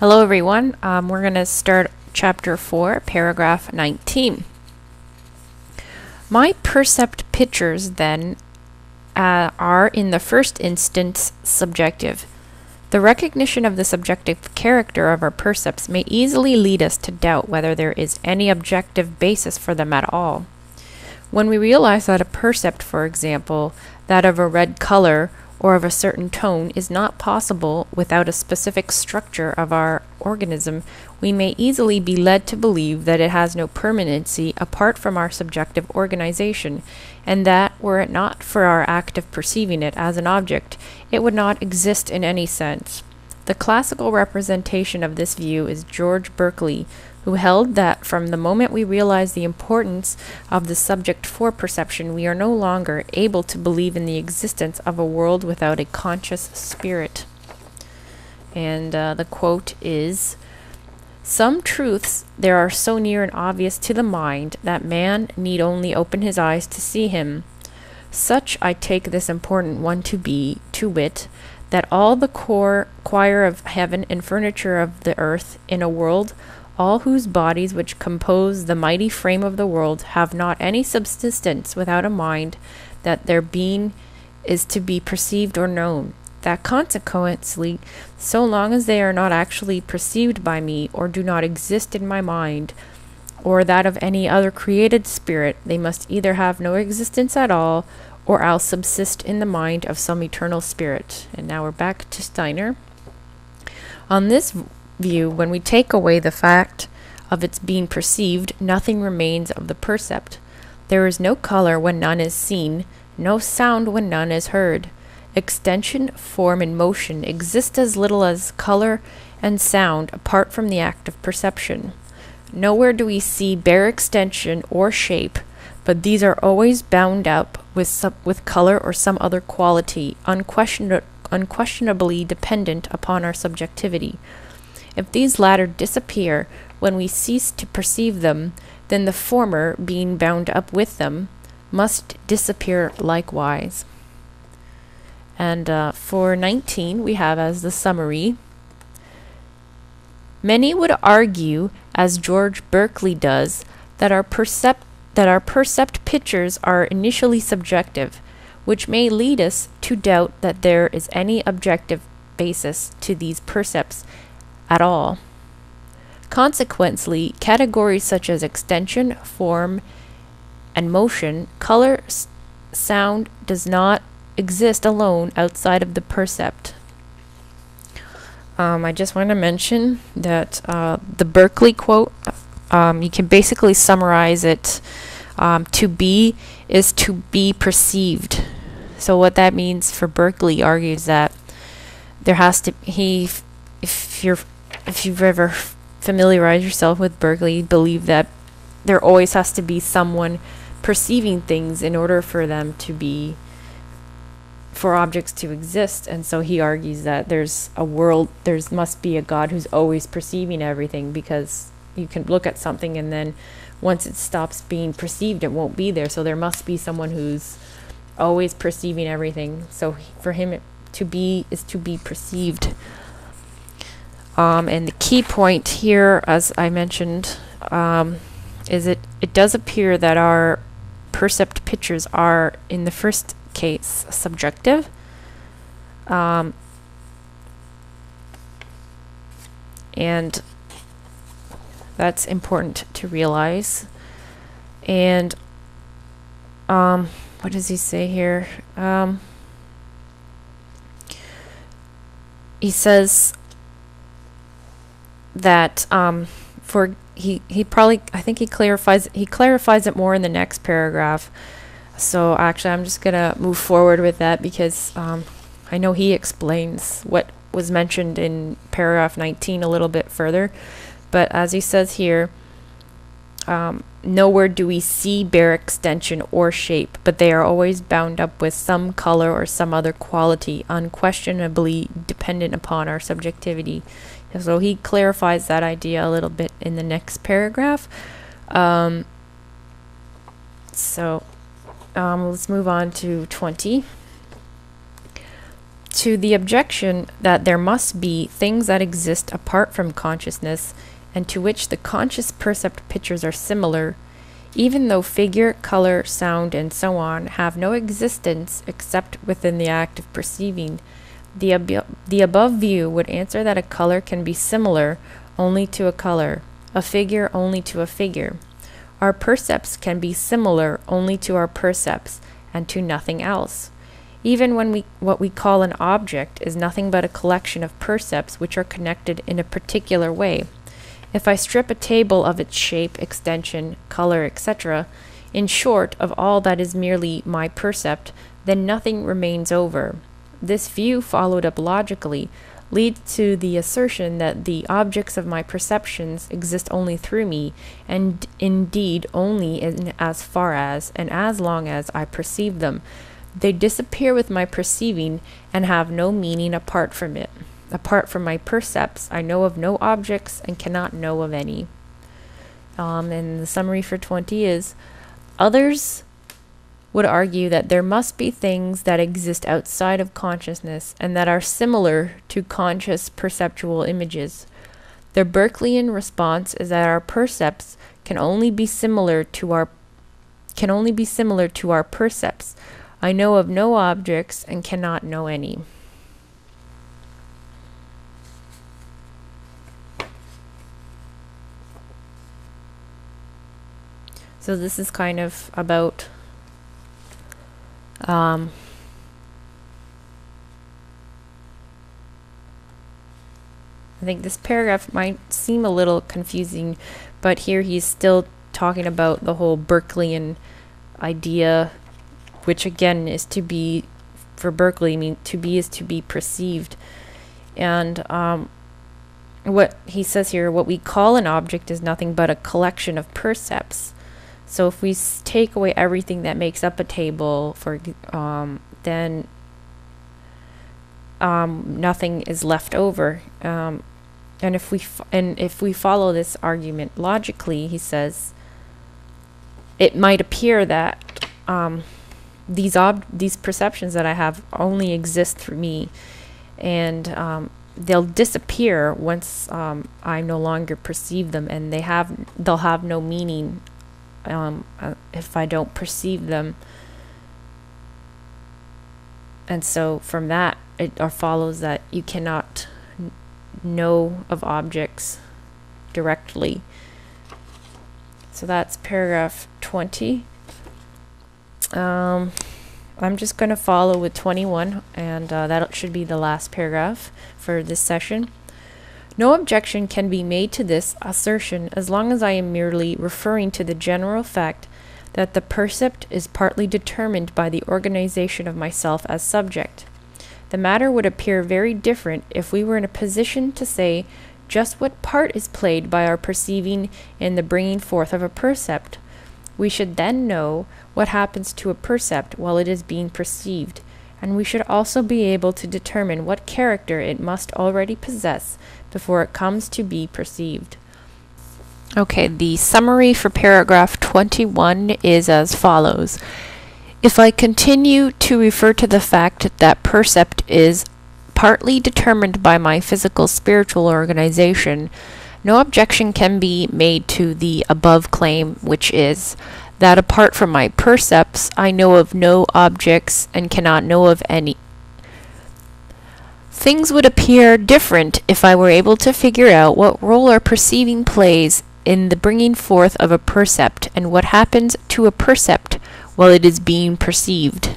Hello everyone, we're going to start chapter 4, paragraph 19. My percept pictures then are in the first instance subjective. The recognition of the subjective character of our percepts may easily lead us to doubt whether there is any objective basis for them at all. When we realize that a percept, for example, that of a red color or of a certain tone is not possible without a specific structure of our organism, we may easily be led to believe that it has no permanency apart from our subjective organization, and that, were it not for our act of perceiving it as an object, it would not exist in any sense. The classical representation of this view is George Berkeley, who held that from the moment we realize the importance of the subject for perception, we are no longer able to believe in the existence of a world without a conscious spirit. And the quote is, "Some truths there are so near and obvious to the mind that man need only open his eyes to see him. Such I take this important one to be, to wit, that all the choir of heaven and furniture of the earth in a world, all whose bodies which compose the mighty frame of the world have not any subsistence without a mind, that their being is to be perceived or known, that consequently, so long as they are not actually perceived by me, or do not exist in my mind, or that of any other created spirit, they must either have no existence at all, or else subsist in the mind of some eternal spirit." And now we're back to Steiner. On this view, when we take away the fact of its being perceived, nothing remains of the percept. There is no color when none is seen, no sound when none is heard. Extension, form, and motion exist as little as color and sound apart from the act of perception. Nowhere do we see bare extension or shape, but these are always bound up with color or some other quality, unquestionably dependent upon our subjectivity. If these latter disappear when we cease to perceive them, then the former, being bound up with them, must disappear likewise. And for 19, we have as the summary, "Many would argue, as George Berkeley does, that our percept pictures are initially subjective, which may lead us to doubt that there is any objective basis to these percepts at all. Consequently, categories such as extension, form, and motion, color, sound does not exist alone outside of the percept." I just want to mention that the Berkeley quote, you can basically summarize it, to be is to be perceived. So what that means for Berkeley argues that there has to, if you've ever familiarized yourself with Berkeley, believe that there always has to be someone perceiving things in order for them to be, for objects to exist. And so he argues that there's a world, must be a God who's always perceiving everything, because you can look at something and then once it stops being perceived, it won't be there. So there must be someone who's always perceiving everything. So for him, to be is to be perceived. And the key point here, as I mentioned, is it does appear that our percept pictures are, in the first case, subjective. And that's important to realize. And what does he say here? He says that he probably, I think he clarifies it more in the next paragraph. So actually I'm just gonna move forward with that, because I know he explains what was mentioned in paragraph 19 a little bit further. But as he says here, nowhere do we see bare extension or shape, but they are always bound up with some color or some other quality, unquestionably dependent upon our subjectivity. So he clarifies that idea a little bit in the next paragraph. Let's move on to 20. To the objection that there must be things that exist apart from consciousness, and to which the conscious percept pictures are similar, even though figure, color, sound, and so on have no existence except within the act of perceiving, the above view would answer that a color can be similar only to a color, a figure only to a figure. Our percepts can be similar only to our percepts, and to nothing else. Even when what we call an object is nothing but a collection of percepts which are connected in a particular way. If I strip a table of its shape, extension, color, etc., in short, of all that is merely my percept, then nothing remains over. This view, followed up logically, leads to the assertion that the objects of my perceptions exist only through me, and indeed only in as far as and as long as I perceive them. They disappear with my perceiving and have no meaning apart from it. Apart from my percepts, I know of no objects and cannot know of any. And the summary for 20 is, others would argue that there must be things that exist outside of consciousness and that are similar to conscious perceptual images. The Berkeleyan response is that our percepts can only be similar to our percepts. I know of no objects and cannot know any. So this is kind of about I think this paragraph might seem a little confusing, but here he's still talking about the whole Berkeleyan idea, which again is to be, for Berkeley, to be is to be perceived. And what he says here, what we call an object is nothing but a collection of percepts. So if we take away everything that makes up a table, then nothing is left over. And if we follow this argument logically, he says, it might appear that these perceptions that I have only exist through me, and they'll disappear once I no longer perceive them, and they'll have no meaning if I don't perceive them. And so from that it follows that you cannot know of objects directly. So that's paragraph 20. I'm just going to follow with 21, and that should be the last paragraph for this session. No objection can be made to this assertion as long as I am merely referring to the general fact that the percept is partly determined by the organization of myself as subject. The matter would appear very different if we were in a position to say just what part is played by our perceiving in the bringing forth of a percept. We should then know what happens to a percept while it is being perceived, and we should also be able to determine what character it must already possess before it comes to be perceived. Okay, the summary for paragraph 21 is as follows. If I continue to refer to the fact that percept is partly determined by my physical spiritual organization, no objection can be made to the above claim, which is that apart from my percepts, I know of no objects and cannot know of any. Things would appear different if I were able to figure out what role our perceiving plays in the bringing forth of a percept, and what happens to a percept while it is being perceived.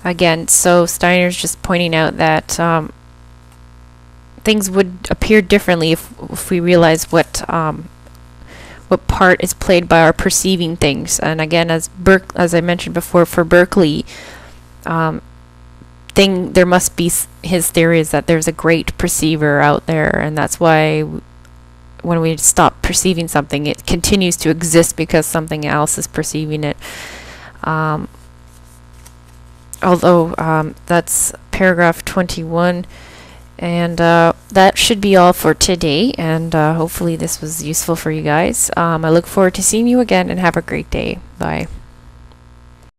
Again, so Steiner's just pointing out that things would appear differently if we realize what part is played by our perceiving things. And again, as I mentioned before, for Berkeley, there must be, his theory is that there's a great perceiver out there, and that's why when we stop perceiving something, it continues to exist because something else is perceiving it. That's paragraph 21, and that should be all for today, and hopefully this was useful for you guys. I look forward to seeing you again, and have a great day. Bye.